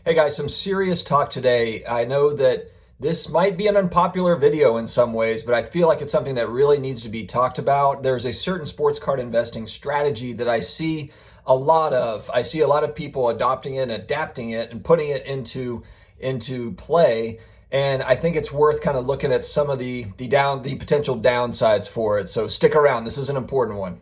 Hey guys, some serious talk today. I know that this might be an unpopular video in some ways, but I feel like it's something that really needs to be talked about. There's a certain sports card investing strategy that I see a lot of. I see a lot of people adopting it, adapting it, and putting it into play. And I think it's worth kind of looking at some of the potential downsides for it. So stick around. This is an important one.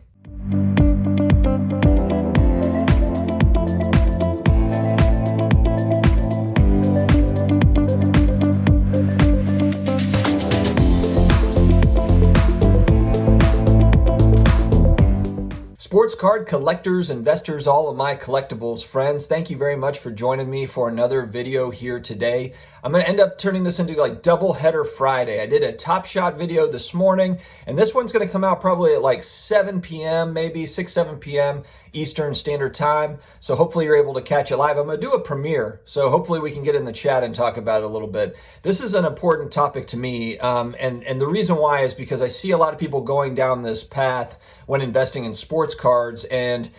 Sports card collectors, investors, all of my collectibles friends, thank you very much for joining me for another video here today. I'm going to end up turning this into like double header Friday. I did a Top Shot video this morning, and this one's going to come out probably at like 7 p.m., maybe 7 p.m. Eastern Standard Time. So hopefully you're able to catch it live. I'm going to do a premiere, so hopefully we can get in the chat and talk about it a little bit. This is an important topic to me, and the reason why is because I see a lot of people going down this path when investing in sports cards, and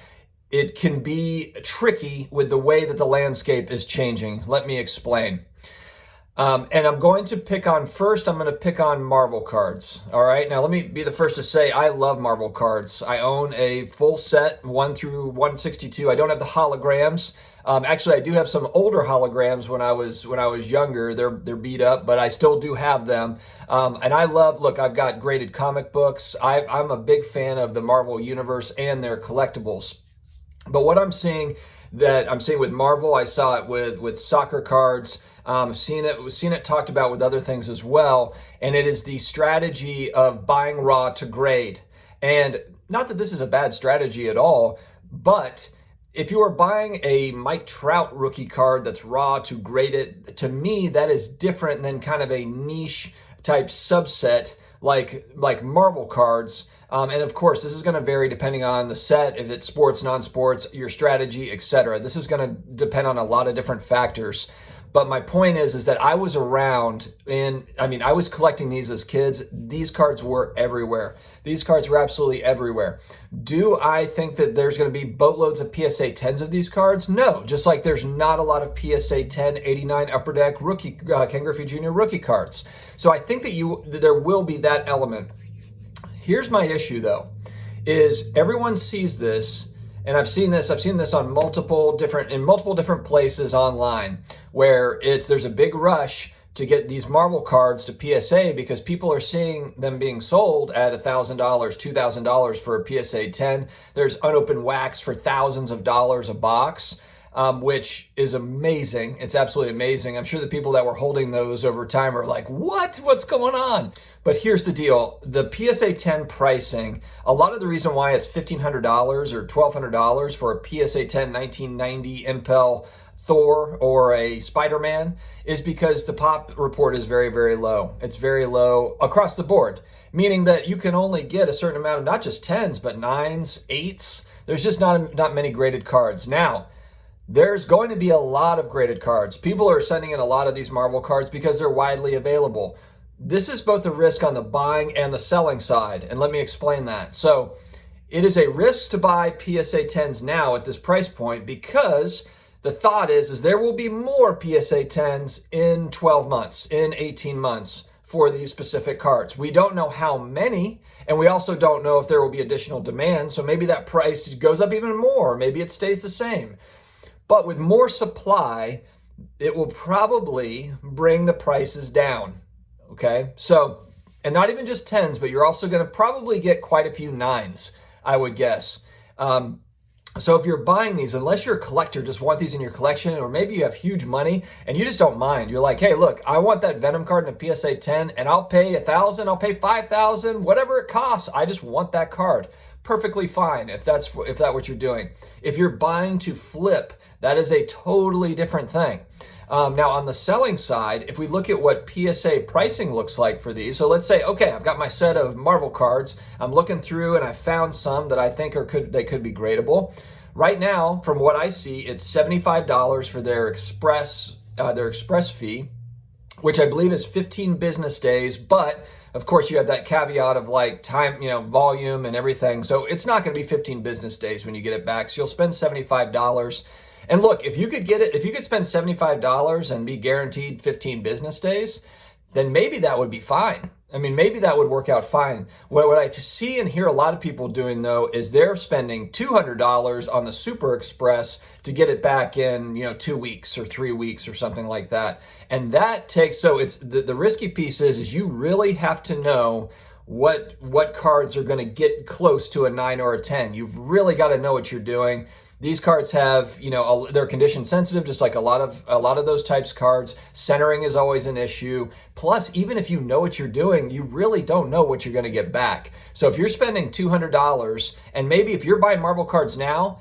it can be tricky with the way that the landscape is changing. Let me explain. And I'm going to pick on Marvel cards. All right. Now, let me be the first to say I love Marvel cards. I own a full set 1 through 162. I don't have the holograms. Actually, I do have some older holograms when I was younger. They're beat up, but I still do have them. And I love, look, I've got graded comic books. I'm a big fan of the Marvel universe and their collectibles. But what I'm seeing with Marvel, I saw it with soccer cards. Seen it talked about with other things as well, and it is the strategy of buying raw to grade. And not that this is a bad strategy at all, but if you are buying a Mike Trout rookie card that's raw to grade it, to me that is different than kind of a niche type subset like Marvel cards. And of course, this is going to vary depending on the set, if it's sports, non-sports, your strategy, etc. This is going to depend on a lot of different factors. But my point is that I was around, and I was collecting these as kids. These cards were everywhere. These cards were absolutely everywhere. Do I think that there's going to be boatloads of PSA 10s of these cards? No, just like there's not a lot of PSA 10, 89 Upper Deck rookie, Ken Griffey Jr. rookie cards. So I think that there will be that element. Here's my issue though, is everyone sees this. And I've seen this on multiple different places online where there's a big rush to get these Marvel cards to PSA because people are seeing them being sold at $1,000, $2,000 for a PSA 10. There's unopened wax for thousands of dollars a box, which is amazing. It's absolutely amazing. I'm sure the people that were holding those over time are like, what's going on? But here's the deal. The PSA 10 pricing, a lot of the reason why it's $1,500 or $1,200 for a PSA 10 1990 Impel Thor or a Spider-Man is because the pop report is very, very low. It's very low across the board, meaning that you can only get a certain amount of not just 10s, but 9s, 8s. There's just not many graded cards. Now, there's going to be a lot of graded cards. People are sending in a lot of these Marvel cards because they're widely available. This is both a risk on the buying and the selling side, and let me explain that. So it is a risk to buy PSA 10s now at this price point because the thought is there will be more PSA 10s in 12 months, in 18 months for these specific cards. We don't know how many, and we also don't know if there will be additional demand, so maybe that price goes up even more, maybe it stays the same. But with more supply, it will probably bring the prices down. Okay, so, and not even just 10s, but you're also going to probably get quite a few 9s, I would guess. So if you're buying these, unless you're a collector, just want these in your collection, or maybe you have huge money and you just don't mind. You're like, hey, look, I want that Venom card in a PSA 10 and I'll pay $1,000, I'll pay $5,000, whatever it costs. I just want that card. Perfectly fine if that's what you're doing. If you're buying to flip, that is a totally different thing. Now, on the selling side, if we look at what PSA pricing looks like for these, so let's say, okay, I've got my set of Marvel cards. I'm looking through and I found some that I think they could be gradable. Right now, from what I see, it's $75 for their express fee, which I believe is 15 business days, but of course you have that caveat of like time, volume and everything. So it's not going to be 15 business days when you get it back. So you'll spend $75. And look, if you could get it, if you could spend $75 and be guaranteed 15 business days, then maybe that would be fine. I mean, maybe that would work out fine. What I see and hear a lot of people doing, though, is they're spending $200 on the Super Express to get it back in, 2 weeks or 3 weeks or something like that. And that takes, so it's the risky piece is you really have to know what cards are going to get close to a 9 or a 10. You've really got to know what you're doing. These cards have, they're condition sensitive, just like a lot of those types of cards. Centering is always an issue. Plus, even if you know what you're doing, you really don't know what you're going to get back. So if you're spending $200, and maybe if you're buying Marvel cards now,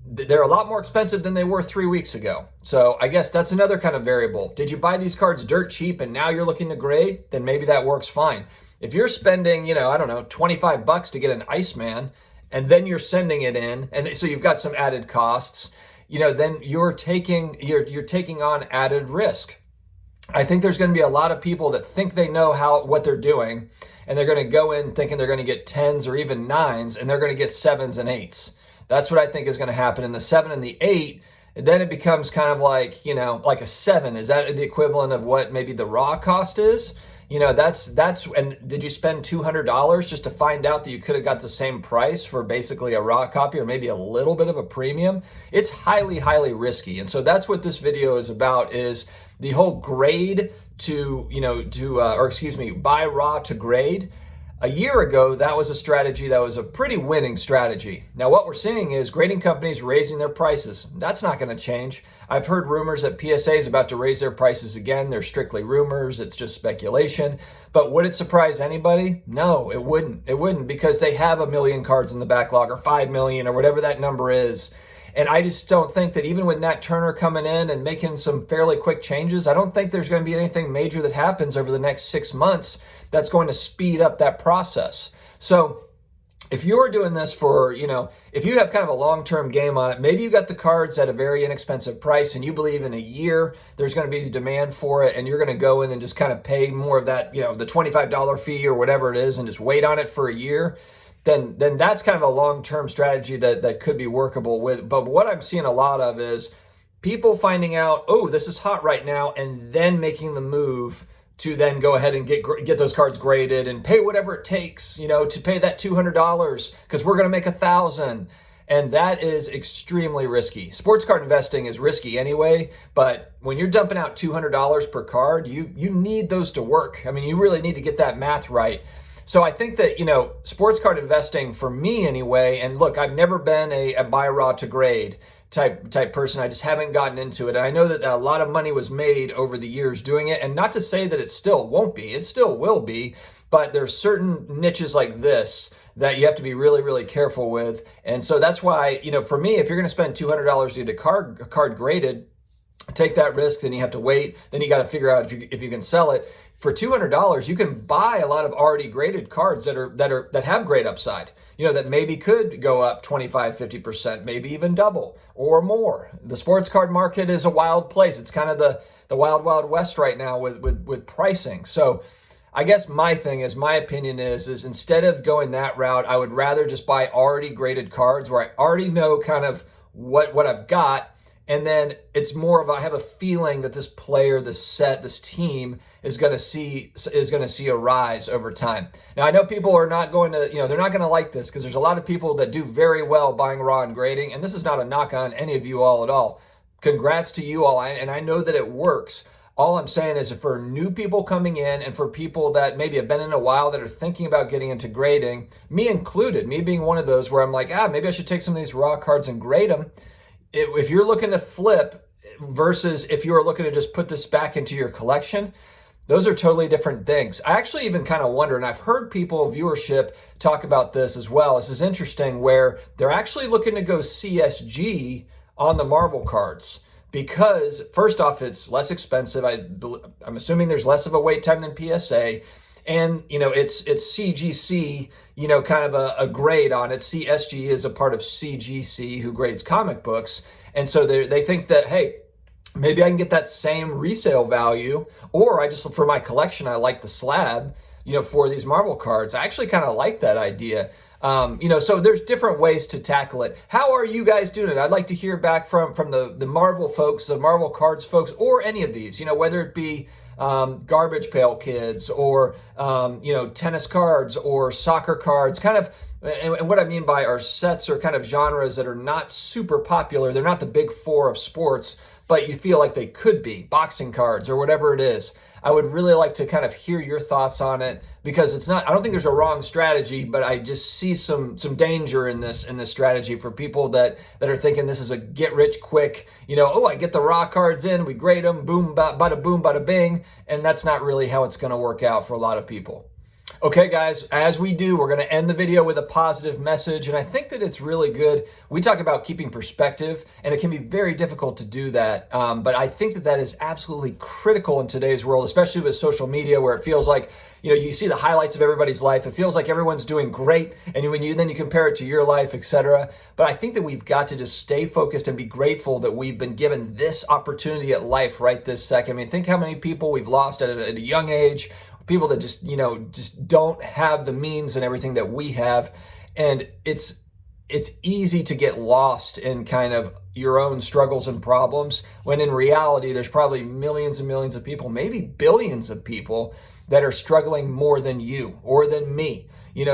they're a lot more expensive than they were 3 weeks ago. So I guess that's another kind of variable. Did you buy these cards dirt cheap and now you're looking to grade? Then maybe that works fine. If you're spending, I don't know, $25 to get an Iceman, and then you're sending it in, and so you've got some added costs, then you're taking on added risk. I think there's going to be a lot of people that think they know what they're doing, and they're going to go in thinking they're going to get 10s or even 9s, and they're going to get 7s and 8s. That's what I think is going to happen. In the 7 and the 8, then it becomes kind of like, like a 7. Is that the equivalent of what maybe the raw cost is? And did you spend $200 just to find out that you could have got the same price for basically a raw copy or maybe a little bit of a premium? It's highly, highly risky. And so that's what this video is about, is the whole grade buy raw to grade. A year ago, that was a strategy that was a pretty winning strategy. Now, what we're seeing is grading companies raising their prices. That's not going to change. I've heard rumors that PSA is about to raise their prices again. They're strictly rumors. It's just speculation. But would it surprise anybody? No, it wouldn't. It wouldn't, because they have 1 million cards in the backlog, or 5 million, or whatever that number is. And I just don't think that even with Nat Turner coming in and making some fairly quick changes, I don't think there's going to be anything major that happens over the next 6 months that's going to speed up that process. So if you're doing this for, if you have kind of a long-term game on it, maybe you got the cards at a very inexpensive price and you believe in a year there's going to be demand for it, and you're going to go in and just kind of pay more of that, the $25 fee or whatever it is, and just wait on it for a year, then that's kind of a long-term strategy that could be workable with. But what I'm seeing a lot of is people finding out, oh, this is hot right now, and then making the move to then go ahead and get those cards graded and pay whatever it takes, to pay that $200 because we're going to make $1,000. And that is extremely risky. Sports card investing is risky anyway, but when you're dumping out $200 per card, you need those to work. I mean, you really need to get that math right. So I think that, sports card investing for me anyway, and look, I've never been a buy raw to grade type person. I just haven't gotten into it. And I know that a lot of money was made over the years doing it. And not to say that it still won't be, it still will be, but there's certain niches like this that you have to be really, really careful with. And so that's why, for me, if you're going to spend $200 to get a card graded, take that risk, then you have to wait. Then you got to figure out if you can sell it. For $200, you can buy a lot of already graded cards that have grade upside, that maybe could go up 25, 50%, maybe even double or more. The sports card market is a wild place. It's kind of the wild, wild west right now with pricing. So I guess my opinion is instead of going that route, I would rather just buy already graded cards where I already know kind of what I've got. And then it's more of I have a feeling that this player, this set, this team is going to see a rise over time. Now I know people are not going to, they're not going to like this because there's a lot of people that do very well buying raw and grading, and this is not a knock on any of you all at all. Congrats to you all, and I know that it works. All I'm saying is for new people coming in and for people that maybe have been in a while that are thinking about getting into grading, me included, me being one of those where I'm like, maybe I should take some of these raw cards and grade them. If you're looking to flip versus if you're looking to just put this back into your collection, those are totally different things. I actually even kind of wonder, and I've heard viewership talk about this as well. This is interesting where they're actually looking to go CSG on the Marvel cards because first off, it's less expensive. I'm assuming there's less of a wait time than PSA. And, it's CGC, kind of a grade on it. CSG is a part of CGC who grades comic books. And so they think that, hey, maybe I can get that same resale value, or for my collection, I like the slab, for these Marvel cards. I actually kind of like that idea. So there's different ways to tackle it. How are you guys doing it? I'd like to hear back from the Marvel folks, the Marvel Cards folks, or any of these, whether it be garbage pail kids or, tennis cards or soccer cards, kind of. And what I mean by our sets are kind of genres that are not super popular. They're not the big four of sports, but you feel like they could be, boxing cards or whatever it is. I would really like to kind of hear your thoughts on it, because I don't think there's a wrong strategy, but I just see some danger in this strategy for people that are thinking this is a get rich quick, I get the raw cards in, we grade them, boom, bada boom, bada bing. And that's not really how it's going to work out for a lot of people. Okay, guys, as we do, we're going to end the video with a positive message, and I think that it's really good. We talk about keeping perspective, and it can be very difficult to do that, but I think that is absolutely critical in today's world, especially with social media, where it feels like, you see the highlights of everybody's life. It feels like everyone's doing great, and then you compare it to your life, etc. But I think that we've got to just stay focused and be grateful that we've been given this opportunity at life right this second. I mean, think how many people we've lost at a young age, people that just don't have the means and everything that we have. And it's easy to get lost in kind of your own struggles and problems, when in reality, there's probably millions and millions of people, maybe billions of people, that are struggling more than you or than me.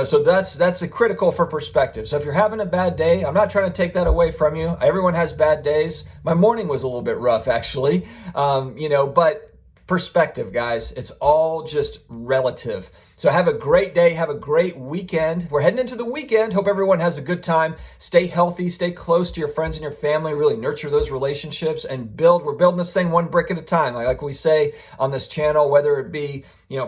So that's critical for perspective. So if you're having a bad day, I'm not trying to take that away from you. Everyone has bad days. My morning was a little bit rough, actually. But perspective, guys, it's all just relative. So have a great day. Have a great weekend. We're heading into the weekend. Hope everyone has a good time. Stay healthy. Stay close to your friends and your family. Really nurture those relationships and build. We're building this thing one brick at a time. Like we say on this channel, whether it be,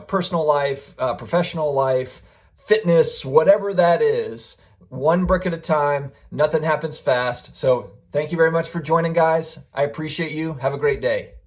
personal life, professional life, fitness, whatever that is, one brick at a time. Nothing happens fast. So thank you very much for joining, guys. I appreciate you. Have a great day.